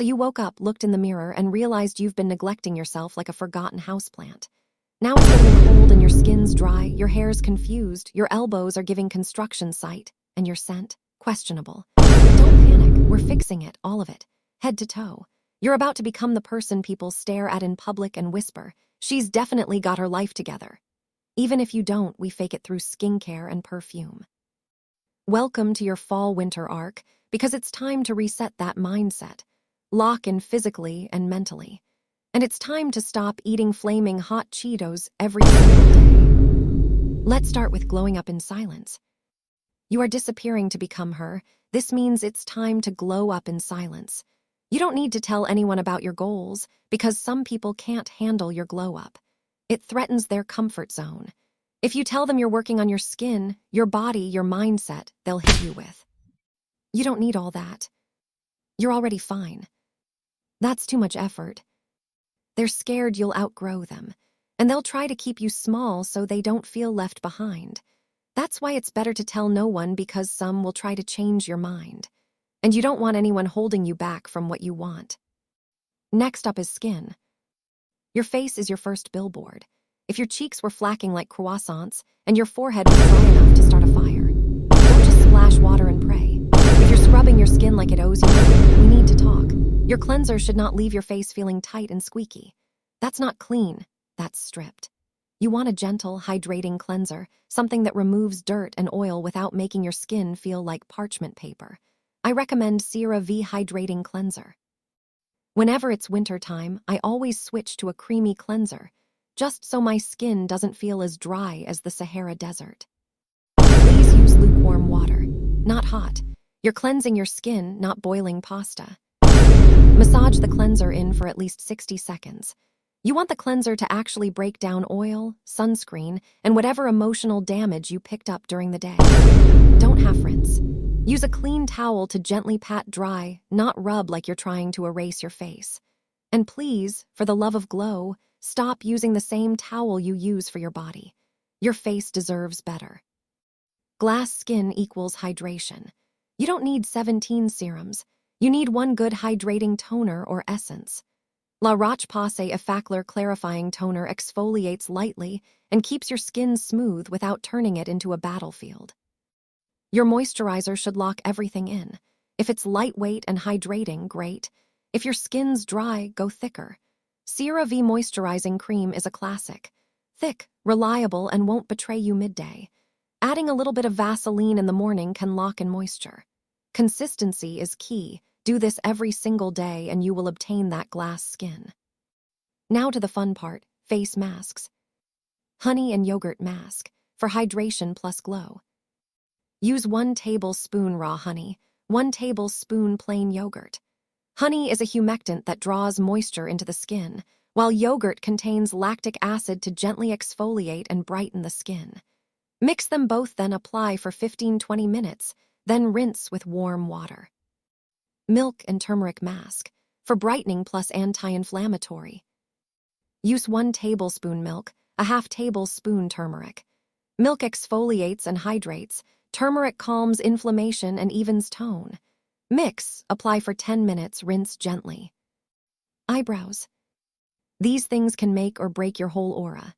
So you woke up, looked in the mirror, and realized you've been neglecting yourself like a forgotten houseplant. Now it's getting cold and your skin's dry, your hair's confused, your elbows are giving construction site, and your scent, questionable. Don't panic, we're fixing it, all of it, head to toe. You're about to become the person people stare at in public and whisper, "She's definitely got her life together." Even if you don't, we fake it through skincare and perfume. Welcome to your fall-winter arc, because it's time to reset that mindset. Lock in physically and mentally. And it's time to stop eating flaming hot Cheetos every single day. Let's start with glowing up in silence. You are disappearing to become her. This means it's time to glow up in silence. You don't need to tell anyone about your goals, because some people can't handle your glow up. It threatens their comfort zone. If you tell them you're working on your skin, your body, your mindset, they'll hit you with, "You don't need all that. You're already fine." That's too much effort. They're scared you'll outgrow them, and they'll try to keep you small so they don't feel left behind. That's why it's better to tell no one, because some will try to change your mind. And you don't want anyone holding you back from what you want. Next up is skin. Your face is your first billboard. If your cheeks were flacking like croissants and your forehead was dry enough to start a fire, don't just splash water and pray. If you're scrubbing your skin like it owes you, we need to talk. Your cleanser should not leave your face feeling tight and squeaky. That's not clean, that's stripped. You want a gentle, hydrating cleanser, something that removes dirt and oil without making your skin feel like parchment paper. I recommend CeraVe Hydrating Cleanser. Whenever it's winter time, I always switch to a creamy cleanser, just so my skin doesn't feel as dry as the Sahara Desert. Please use lukewarm water, not hot. You're cleansing your skin, not boiling pasta. Massage the cleanser in for at least 60 seconds. You want the cleanser to actually break down oil, sunscreen, and whatever emotional damage you picked up during the day. Don't half rinse. Use a clean towel to gently pat dry, not rub like you're trying to erase your face. And please, for the love of glow, stop using the same towel you use for your body. Your face deserves better. Glass skin equals hydration. You don't need 17 serums. You need one good hydrating toner or essence. La Roche-Posay Effaclar Clarifying Toner exfoliates lightly and keeps your skin smooth without turning it into a battlefield. Your moisturizer should lock everything in. If it's lightweight and hydrating, great. If your skin's dry, go thicker. CeraVe Moisturizing Cream is a classic. Thick, reliable, and won't betray you midday. Adding a little bit of Vaseline in the morning can lock in moisture. Consistency is key. Do this every single day and you will obtain that glass skin. Now to the fun part, face masks. Honey and yogurt mask, for hydration plus glow. Use 1 tablespoon raw honey, 1 tablespoon plain yogurt. Honey is a humectant that draws moisture into the skin, while yogurt contains lactic acid to gently exfoliate and brighten the skin. Mix them both, then apply for 15-20 minutes, then rinse with warm water. Milk and turmeric mask, for brightening plus anti-inflammatory. Use 1 tablespoon milk, a half tablespoon turmeric. Milk exfoliates and hydrates. Turmeric calms inflammation and evens tone. Mix, apply for 10 minutes, rinse gently. Eyebrows. These things can make or break your whole aura.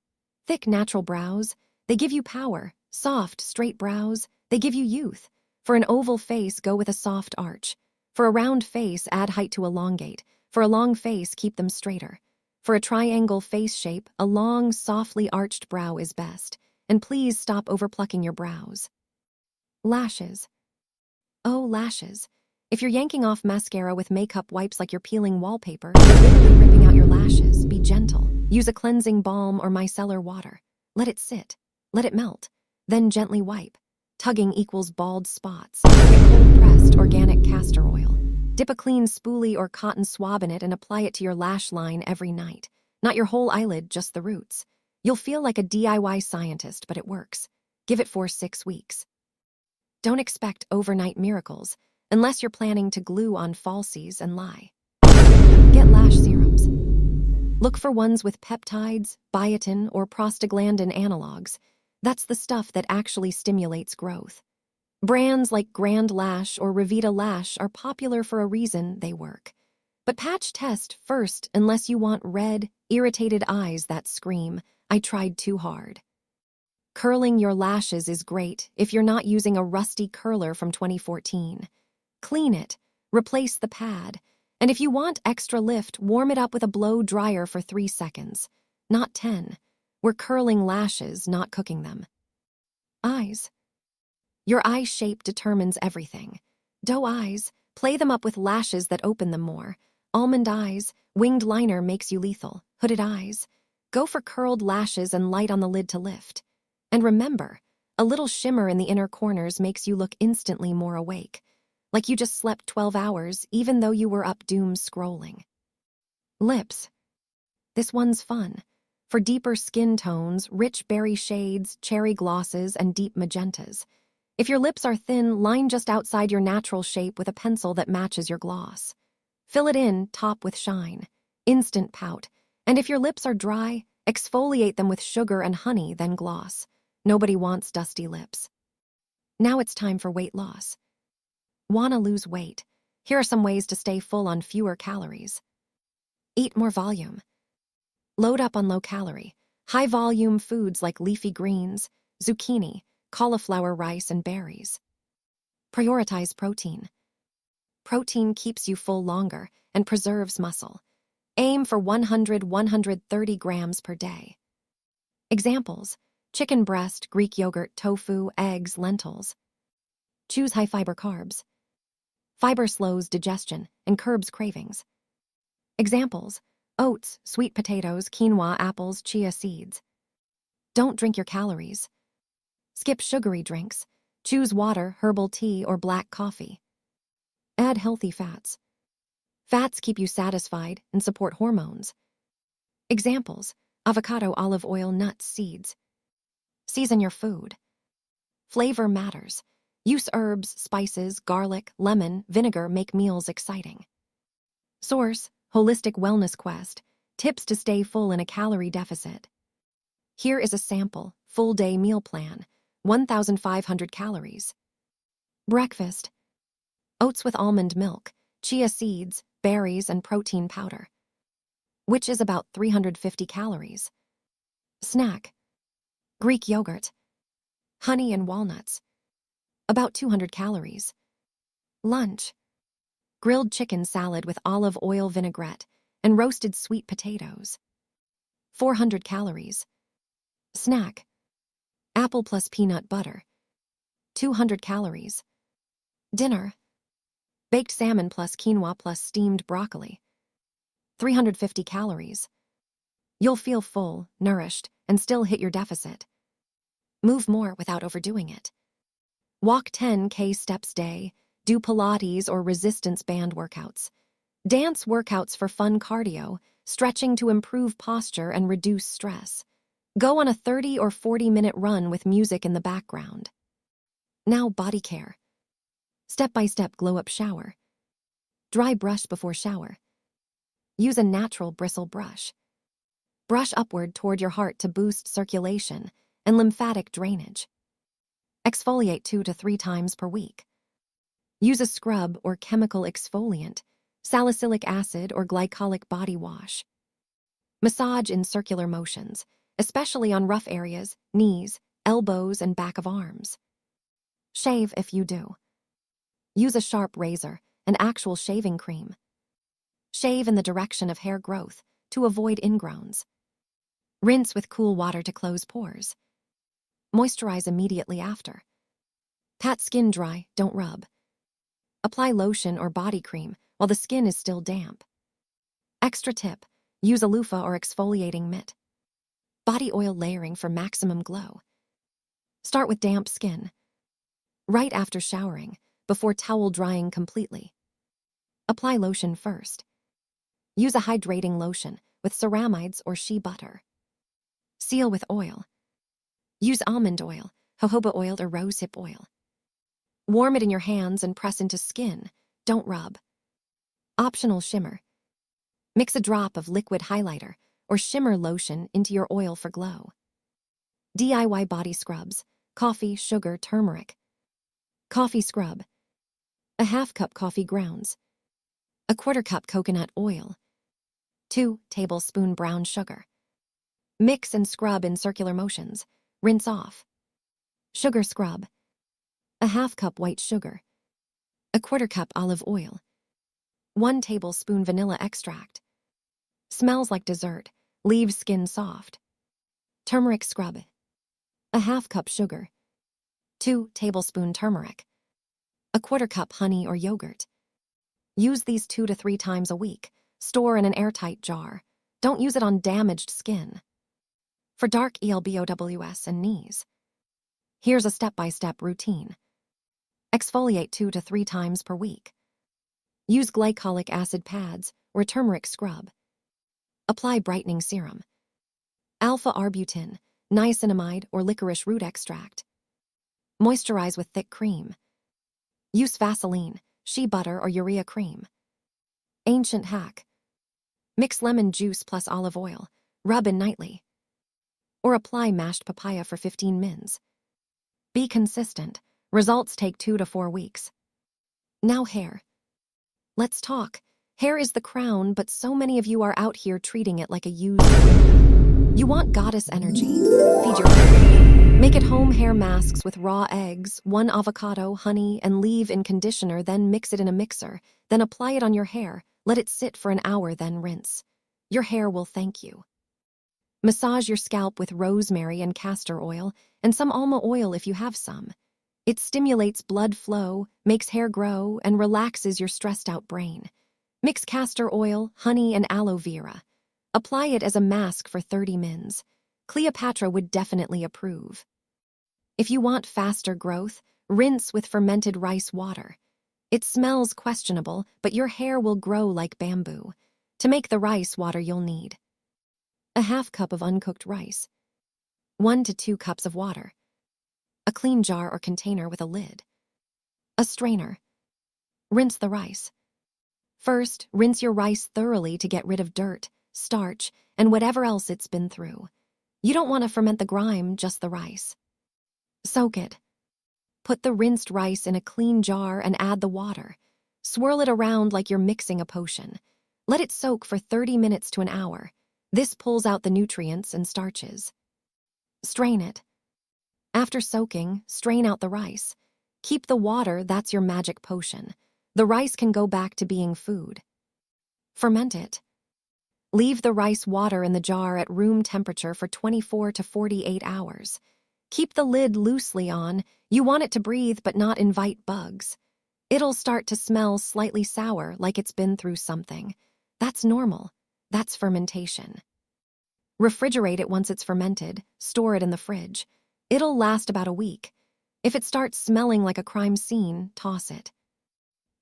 Thick, natural brows, they give you power. Soft, straight brows, they give you youth. For an oval face, go with a soft arch. For a round face, add height to elongate. For a long face, keep them straighter. For a triangle face shape, a long, softly arched brow is best. And please stop overplucking your brows. Lashes. Oh, lashes. If you're yanking off mascara with makeup wipes like you're peeling wallpaper, you're literally ripping out your lashes. Be gentle. Use a cleansing balm or micellar water. Let it sit. Let it melt. Then gently wipe. Tugging equals bald spots. Get cold-pressed organic castor oil. Dip a clean spoolie or cotton swab in it and apply it to your lash line every night. Not your whole eyelid, just the roots. You'll feel like a DIY scientist, but it works. Give it 4-6 weeks. Don't expect overnight miracles, unless you're planning to glue on falsies and lie. Get lash serums. Look for ones with peptides, biotin, or prostaglandin analogs. That's the stuff that actually stimulates growth. Brands like Grand Lash or Revita Lash are popular for a reason. They work. But patch test first unless you want red, irritated eyes that scream, "I tried too hard." Curling your lashes is great if you're not using a rusty curler from 2014. Clean it, replace the pad, and if you want extra lift, warm it up with a blow dryer for 3 seconds, not 10. We're curling lashes, not cooking them. Eyes. Your eye shape determines everything. Doe eyes, play them up with lashes that open them more. Almond eyes, winged liner makes you lethal. Hooded eyes, go for curled lashes and light on the lid to lift. And remember, a little shimmer in the inner corners makes you look instantly more awake, like you just slept 12 hours even though you were up doom scrolling. Lips. This one's fun. For deeper skin tones, rich berry shades, cherry glosses, and deep magentas. If your lips are thin, line just outside your natural shape with a pencil that matches your gloss. Fill it in, top with shine. Instant pout. And if your lips are dry, exfoliate them with sugar and honey, then gloss. Nobody wants dusty lips. Now it's time for weight loss. Wanna lose weight? Here are some ways to stay full on fewer calories. Eat more volume. Load up on low-calorie, high-volume foods like leafy greens, zucchini, cauliflower rice, and berries. Prioritize protein. Protein keeps you full longer and preserves muscle. Aim for 100–130 grams per day. Examples: chicken breast, Greek yogurt, tofu, eggs, lentils. Choose high-fiber carbs. Fiber slows digestion and curbs cravings. Examples: oats, sweet potatoes, quinoa, apples, chia seeds. Don't drink your calories. Skip sugary drinks. Choose water, herbal tea, or black coffee. Add healthy fats. Fats keep you satisfied and support hormones. Examples: avocado, olive oil, nuts, seeds. Season your food. Flavor matters. Use herbs, spices, garlic, lemon, vinegar make meals exciting. Source: Holistic Wellness Quest, tips to stay full in a calorie deficit. Here is a sample, full-day meal plan, 1,500 calories. Breakfast: oats with almond milk, chia seeds, berries, and protein powder, which is about 350 calories. Snack: Greek yogurt, honey and walnuts, about 200 calories. Lunch: grilled chicken salad with olive oil vinaigrette and roasted sweet potatoes, 400 calories. Snack: apple plus peanut butter, 200 calories. Dinner: baked salmon plus quinoa plus steamed broccoli, 350 calories. You'll feel full, nourished, and still hit your deficit. Move more without overdoing it. Walk 10K steps day, do Pilates or resistance band workouts. Dance workouts for fun cardio, stretching to improve posture and reduce stress. Go on a 30 or 40-minute run with music in the background. Now body care. Step-by-step glow-up shower. Dry brush before shower. Use a natural bristle brush. Brush upward toward your heart to boost circulation and lymphatic drainage. Exfoliate 2 to 3 times per week. Use a scrub or chemical exfoliant, salicylic acid or glycolic body wash. Massage in circular motions, especially on rough areas, knees, elbows, and back of arms. Shave if you do. Use a sharp razor and actual shaving cream. Shave in the direction of hair growth to avoid ingrowns. Rinse with cool water to close pores. Moisturize immediately after. Pat skin dry, don't rub. Apply lotion or body cream while the skin is still damp. Extra tip: use a loofah or exfoliating mitt. Body oil layering for maximum glow. Start with damp skin. Right after showering, before towel drying completely. Apply lotion first. Use a hydrating lotion with ceramides or shea butter. Seal with oil. Use almond oil, jojoba oil, or rosehip oil. Warm it in your hands and press into skin, don't rub. Optional shimmer. Mix a drop of liquid highlighter or shimmer lotion into your oil for glow. DIY body scrubs: coffee, sugar, turmeric. Coffee scrub: a half cup coffee grounds, 1/4 cup coconut oil, 2 tablespoon brown sugar. Mix and scrub in circular motions. Rinse off. Sugar scrub. 1/2 cup white sugar, 1/4 cup olive oil, 1 tablespoon vanilla extract. Smells like dessert, leaves skin soft. Turmeric scrub. 1/2 cup sugar, 2 tablespoon turmeric, 1/4 cup honey or yogurt. Use these 2 to 3 times a week. Store in an airtight jar. Don't use it on damaged skin. For dark ELBOWS and knees. Here's a step-by-step routine. Exfoliate 2 to 3 times per week. Use glycolic acid pads or turmeric scrub. Apply brightening serum. Alpha-arbutin, niacinamide or licorice root extract. Moisturize with thick cream. Use Vaseline, shea butter or urea cream. Ancient hack. Mix lemon juice plus olive oil. Rub in nightly. Or apply mashed papaya for 15 mins. Be consistent. Results take 2 to 4 weeks. Now hair. Let's talk. Hair is the crown, but so many of you are out here treating it like a used tool. You want goddess energy. Feed your hair. Make at-home hair masks with raw eggs, 1 avocado, honey, and leave in conditioner, then mix it in a mixer. Then apply it on your hair. Let it sit for an hour, then rinse. Your hair will thank you. Massage your scalp with rosemary and castor oil, and some almond oil if you have some. It stimulates blood flow, makes hair grow, and relaxes your stressed-out brain. Mix castor oil, honey, and aloe vera. Apply it as a mask for 30 mins. Cleopatra would definitely approve. If you want faster growth, rinse with fermented rice water. It smells questionable, but your hair will grow like bamboo. To make the rice water, you'll need 1/2 cup of uncooked rice, 1 to 2 cups of water, a clean jar or container with a lid, a strainer. Rinse the rice. First, rinse your rice thoroughly to get rid of dirt, starch, and whatever else it's been through. You don't want to ferment the grime, just the rice. Soak it. Put the rinsed rice in a clean jar and add the water. Swirl it around like you're mixing a potion. Let it soak for 30 minutes to an hour. This pulls out the nutrients and starches. Strain it. After soaking, strain out the rice. Keep the water, that's your magic potion. The rice can go back to being food. Ferment it. Leave the rice water in the jar at room temperature for 24 to 48 hours. Keep the lid loosely on. You want it to breathe but not invite bugs. It'll start to smell slightly sour, like it's been through something. That's normal. That's fermentation. Refrigerate it once it's fermented. Store it in the fridge. It'll last about a week. If it starts smelling like a crime scene, toss it.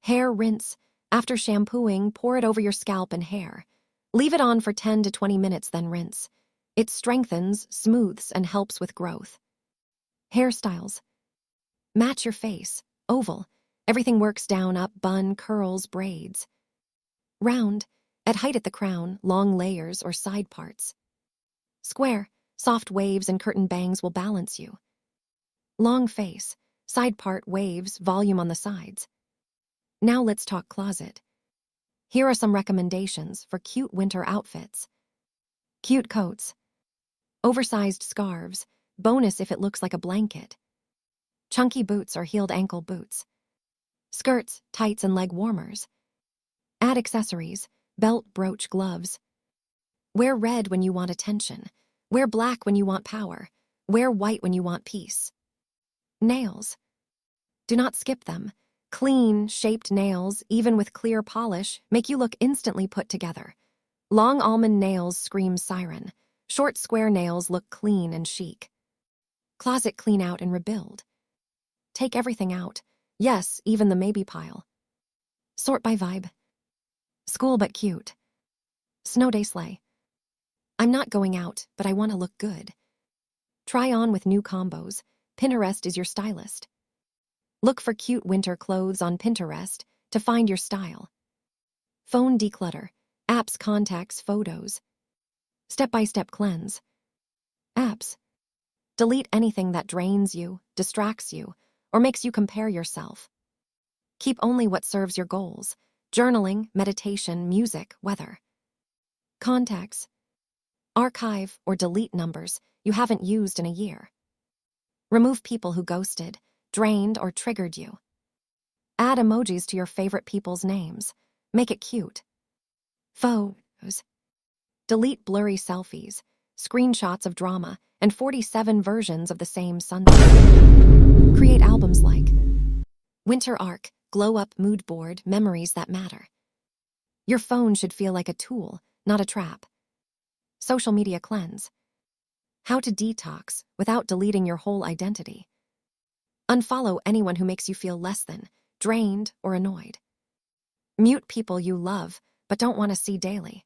Hair rinse. After shampooing, pour it over your scalp and hair. Leave it on for 10 to 20 minutes, then rinse. It strengthens, smooths, and helps with growth. Hairstyles. Match your face. Oval. Everything works down, up, bun, curls, braids. Round. At height at the crown, long layers or side parts. Square. Soft waves and curtain bangs will balance you. Long face. Side part waves, volume on the sides. Now let's talk closet. Here are some recommendations for cute winter outfits. Cute coats. Oversized scarves. Bonus if it looks like a blanket. Chunky boots or heeled ankle boots. Skirts, tights, and leg warmers. Add accessories. Belt, brooch, gloves. Wear red when you want attention. Wear black when you want power. Wear white when you want peace. Nails. Do not skip them. Clean, shaped nails, even with clear polish, make you look instantly put together. Long almond nails scream siren. Short square nails look clean and chic. Closet clean out and rebuild. Take everything out. Yes, even the maybe pile. Sort by vibe. School but cute. Snow day sleigh. I'm not going out, but I want to look good. Try on with new combos. Pinterest is your stylist. Look for cute winter clothes on Pinterest to find your style. Phone declutter. Apps, contacts, photos. Step-by-step cleanse. Apps. Delete anything that drains you, distracts you, or makes you compare yourself. Keep only what serves your goals. Journaling, meditation, music, weather. Contacts. Archive or delete numbers you haven't used in a year. Remove people who ghosted, drained, or triggered you. Add emojis to your favorite people's names. Make it cute. Photos. Delete blurry selfies, screenshots of drama, and 47 versions of the same sunset. Create albums like Winter Arc, Glow Up Mood Board, Memories That Matter. Your phone should feel like a tool, not a trap. Social media cleanse. How to detox without deleting your whole identity. Unfollow anyone who makes you feel less than, drained, or annoyed. Mute people you love but don't want to see daily.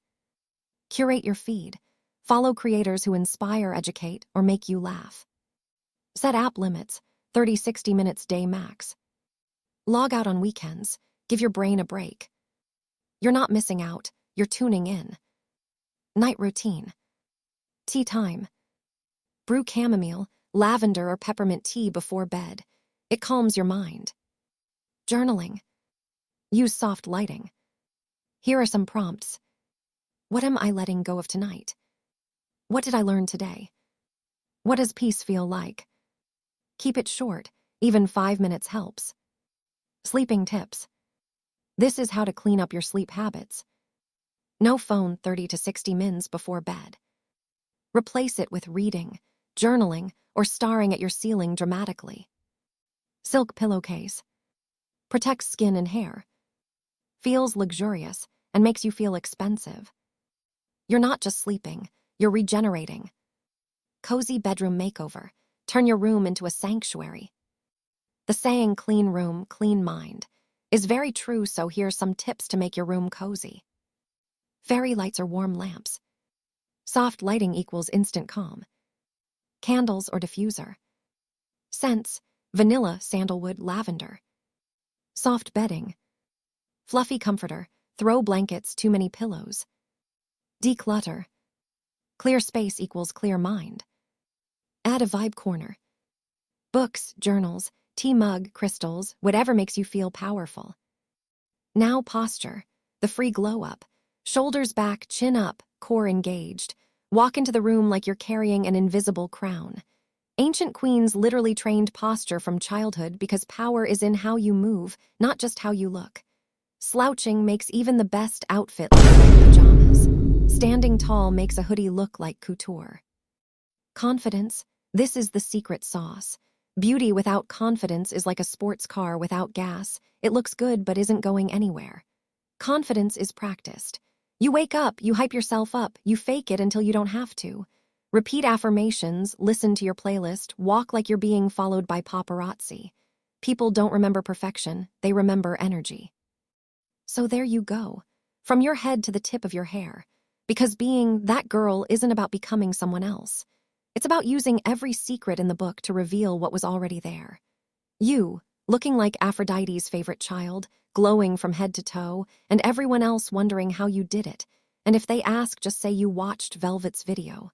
Curate your feed. Follow creators who inspire, educate, or make you laugh. Set app limits, 30-60 minutes day max. Log out on weekends. Give your brain a break. You're not missing out, you're tuning in. Night routine. Tea time. Brew chamomile, lavender, or peppermint tea before bed. It calms your mind. Journaling. Use soft lighting. Here are some prompts. What am I letting go of tonight? What did I learn today? What does peace feel like? Keep it short, even 5 minutes helps. Sleeping tips. This is how to clean up your sleep habits. No phone 30 to 60 minutes before bed. Replace it with reading, journaling, or staring at your ceiling dramatically. Silk pillowcase. Protects skin and hair. Feels luxurious and makes you feel expensive. You're not just sleeping, you're regenerating. Cozy bedroom makeover. Turn your room into a sanctuary. The saying, clean room, clean mind, is very true, so here's some tips to make your room cozy. Fairy lights or warm lamps. Soft lighting equals instant calm. Candles or diffuser. Scents, vanilla, sandalwood, lavender. Soft bedding. Fluffy comforter, throw blankets, too many pillows. Declutter. Clear space equals clear mind. Add a vibe corner. Books, journals, tea mug, crystals, whatever makes you feel powerful. Now posture, the free glow up. Shoulders back, chin up, core engaged. Walk into the room like you're carrying an invisible crown. Ancient queens literally trained posture from childhood because power is in how you move, not just how you look. Slouching makes even the best outfit look like pajamas. Standing tall makes a hoodie look like couture. Confidence, this is the secret sauce. Beauty without confidence is like a sports car without gas. It looks good but isn't going anywhere. Confidence is practiced. You wake up, you hype yourself up, you fake it until you don't have to. Repeat affirmations, listen to your playlist, walk like you're being followed by paparazzi. People don't remember perfection, they remember energy. So there you go, from your head to the tip of your hair. Because being that girl isn't about becoming someone else. It's about using every secret in the book to reveal what was already there. You, looking like Aphrodite's favorite child, glowing from head to toe, and everyone else wondering how you did it. And if they ask, just say you watched Velvet's video.